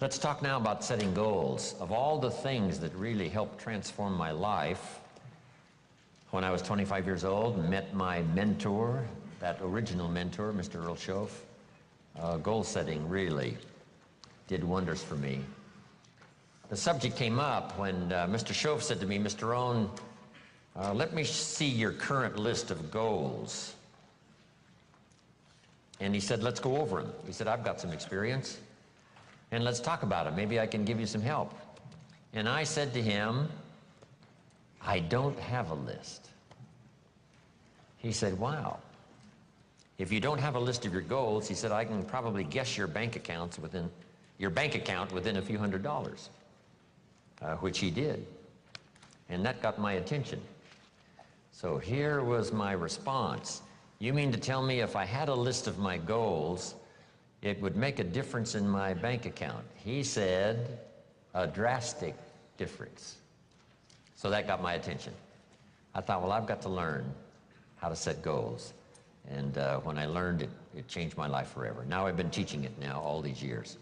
Let's talk now about setting goals. Of all the things that really helped transform my life, when I was 25 years old and met my mentor, that original mentor, Mr. Earl Schoaf, goal setting really did wonders for me. The subject came up when Mr. Schoaf said to me, "Mr. Rohn, let me see your current list of goals." And he said, "Let's go over them." He said, "I've got some experience, and let's talk about it. Maybe I can give you some help." And I said to him, "I don't have a list." He said, "Wow. If you don't have a list of your goals," he said, "I can probably guess your bank account within a few $100s, which he did. And that got my attention. So here was my response. "You mean to tell me if I had a list of my goals, it would make a difference in my bank account?" He said, "A drastic difference." So that got my attention. I thought, well, I've got to learn how to set goals. And when I learned it, it changed my life forever. Now I've been teaching it now all these years,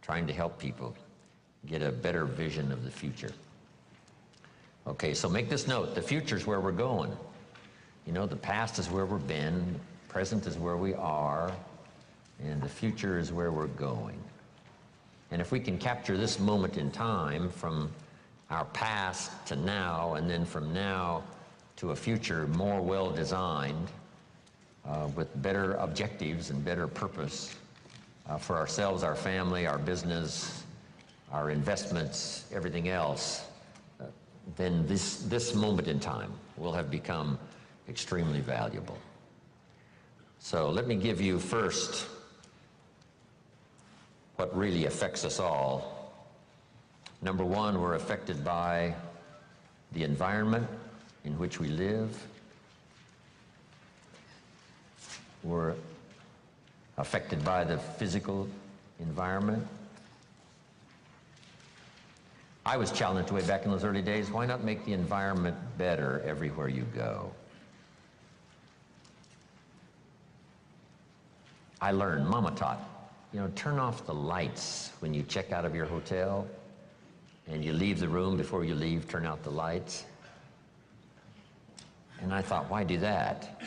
trying to help people get a better vision of the future. Okay, so make this note. The future's where we're going. You know, the past is where we've been, the present is where we are, and the future is where we're going. And if we can capture this moment in time from our past to now, and then from now to a future more well-designed, with better objectives and better purpose for ourselves, our family, our business, our investments, everything else, then this moment in time will have become extremely valuable. So let me give you first what really affects us all. Number one, we're affected by the environment in which we live. We're affected by the physical environment. I was challenged way back in those early days, why not make the environment better everywhere you go? I learned, Mama taught, turn off the lights when you check out of your hotel and you leave the room. Before you leave, turn out the lights. And I thought, why do that?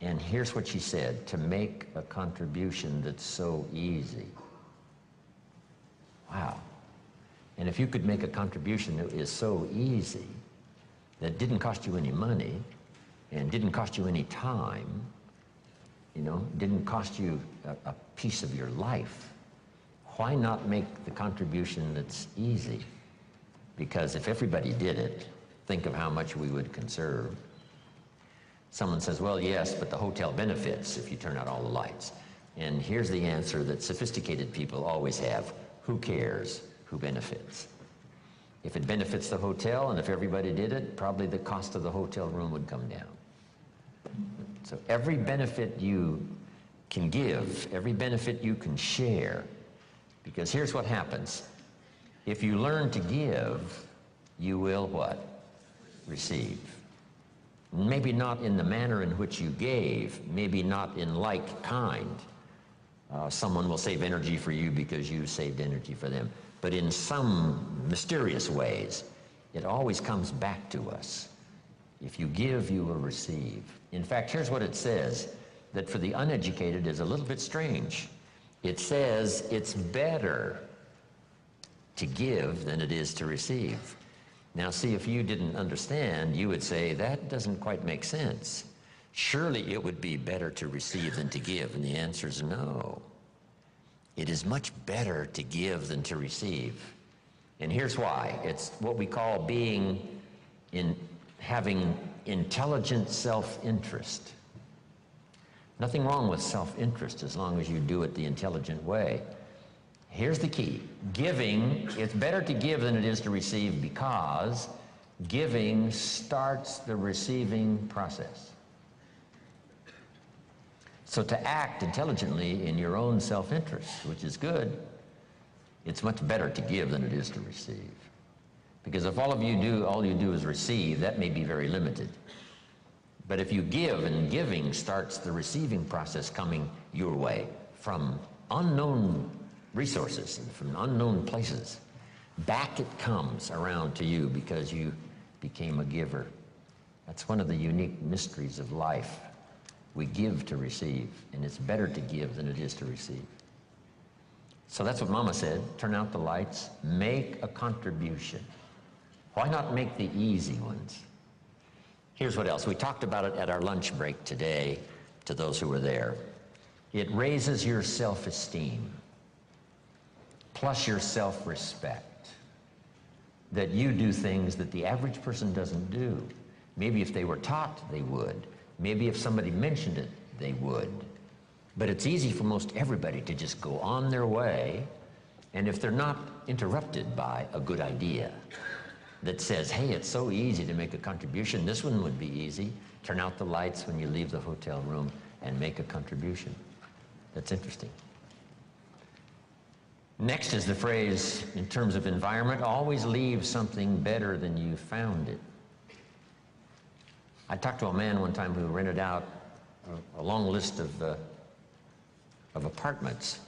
And here's what she said: to make a contribution that's so easy. Wow. And if you could make a contribution that is so easy, that didn't cost you any money, and didn't cost you any time, didn't cost you a piece of your life, why not make the contribution that's easy? Because if everybody did it, think of how much we would conserve. Someone says, well, yes, but the hotel benefits if you turn out all the lights. And here's the answer that sophisticated people always have: who cares who benefits? If it benefits the hotel, and if everybody did it, probably the cost of the hotel room would come down. So every benefit you can give, every benefit you can share, because here's what happens. If you learn to give, you will what? Receive. Maybe not in the manner in which you gave, maybe not in like kind. Someone will save energy for you because you saved energy for them. But in some mysterious ways, it always comes back to us. If you give, you will receive. In fact, here's what it says, that for the uneducated is a little bit strange. It says it's better to give than it is to receive. Now see, if you didn't understand, you would say, that doesn't quite make sense. Surely it would be better to receive than to give, and the answer is no. It is much better to give than to receive. And here's why. It's what we call having intelligent self-interest. Nothing wrong with self-interest as long as you do it the intelligent way. Here's the key. Giving, it's better to give than it is to receive, because giving starts the receiving process. So to act intelligently in your own self-interest, which is good, it's much better to give than it is to receive. Because if all you do is receive, that may be very limited. But if you give, and giving starts the receiving process coming your way from unknown resources and from unknown places. Back it comes around to you because you became a giver. That's one of the unique mysteries of life. We give to receive, and it's better to give than it is to receive. So that's what Mama said. Turn out the lights, make a contribution. Why not make the easy ones? Here's what else. We talked about it at our lunch break today to those who were there. It raises your self-esteem, plus your self-respect, that you do things that the average person doesn't do. Maybe if they were taught, they would. Maybe if somebody mentioned it, they would. But it's easy for most everybody to just go on their way, and if they're not interrupted by a good idea that says, hey, it's so easy to make a contribution, this one would be easy. Turn out the lights when you leave the hotel room and make a contribution. That's interesting. Next is the phrase, in terms of environment, always leave something better than you found it. I talked to a man one time who rented out a long list of apartments.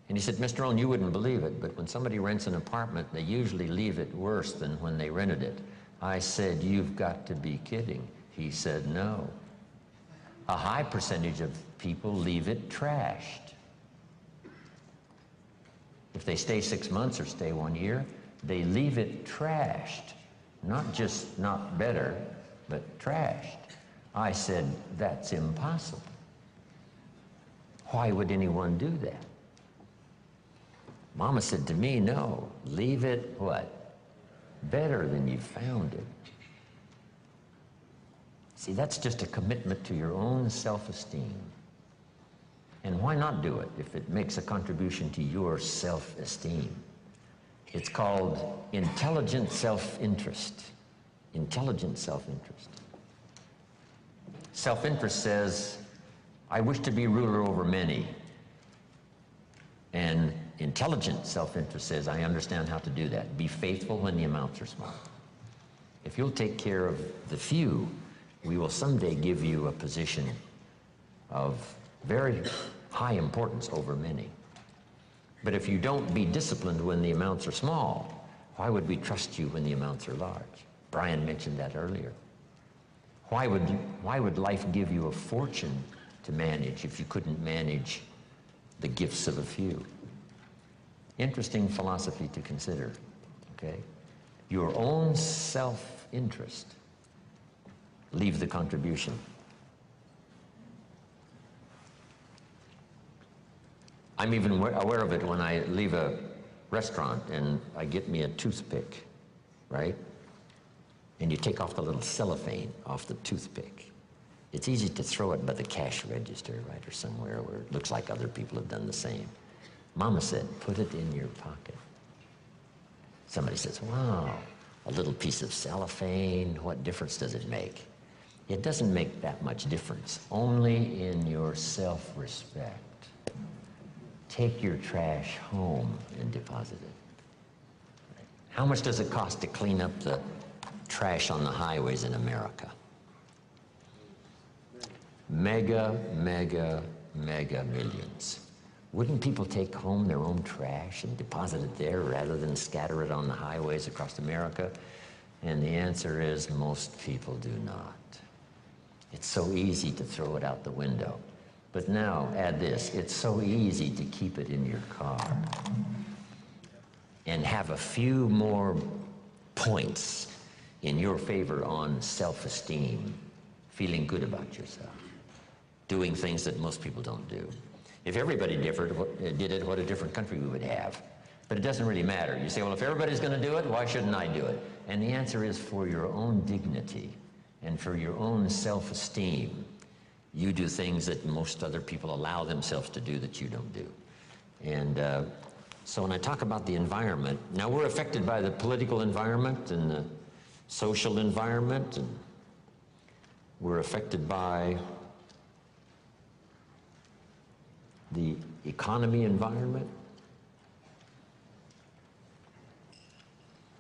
And he said, Mr. Rohn, you wouldn't believe it, but when somebody rents an apartment, they usually leave it worse than when they rented it. I said, you've got to be kidding. He said, no. A high percentage of people leave it trashed. If they stay 6 months or stay 1 year, they leave it trashed. Not just not better, but trashed. I said, that's impossible. Why would anyone do that? Mama said to me, no, leave it what? Better than you found it. See, that's just a commitment to your own self-esteem. And why not do it if it makes a contribution to your self-esteem? It's called intelligent self-interest. Intelligent self-interest. Self-interest says, I wish to be ruler over many. And intelligent self-interest says, I understand how to do that. Be faithful when the amounts are small. If you'll take care of the few, we will someday give you a position of very high importance over many. But if you don't be disciplined when the amounts are small, why would we trust you when the amounts are large? Brian mentioned that earlier. Why would life give you a fortune to manage if you couldn't manage the gifts of a few? Interesting philosophy to consider, okay? Your own self-interest. Leave the contribution. I'm even aware of it when I leave a restaurant and I get me a toothpick, right? And you take off the little cellophane off the toothpick. It's easy to throw it by the cash register, right, or somewhere where it looks like other people have done the same. Mama said, put it in your pocket. Somebody says, wow, a little piece of cellophane, what difference does it make? It doesn't make that much difference, only in your self-respect. Take your trash home and deposit it. How much does it cost to clean up the trash on the highways in America? Mega, mega, mega millions. Wouldn't people take home their own trash and deposit it there rather than scatter it on the highways across America? And the answer is most people do not. It's so easy to throw it out the window. But now, add this, it's so easy to keep it in your car and have a few more points in your favor on self-esteem, feeling good about yourself, doing things that most people don't do. If everybody did it, what a different country we would have. But it doesn't really matter. You say, well, if everybody's going to do it, why shouldn't I do it? And the answer is for your own dignity and for your own self-esteem. You do things that most other people allow themselves to do that you don't do. And so when I talk about the environment, now we're affected by the political environment and the social environment, and we're affected by the economy environment.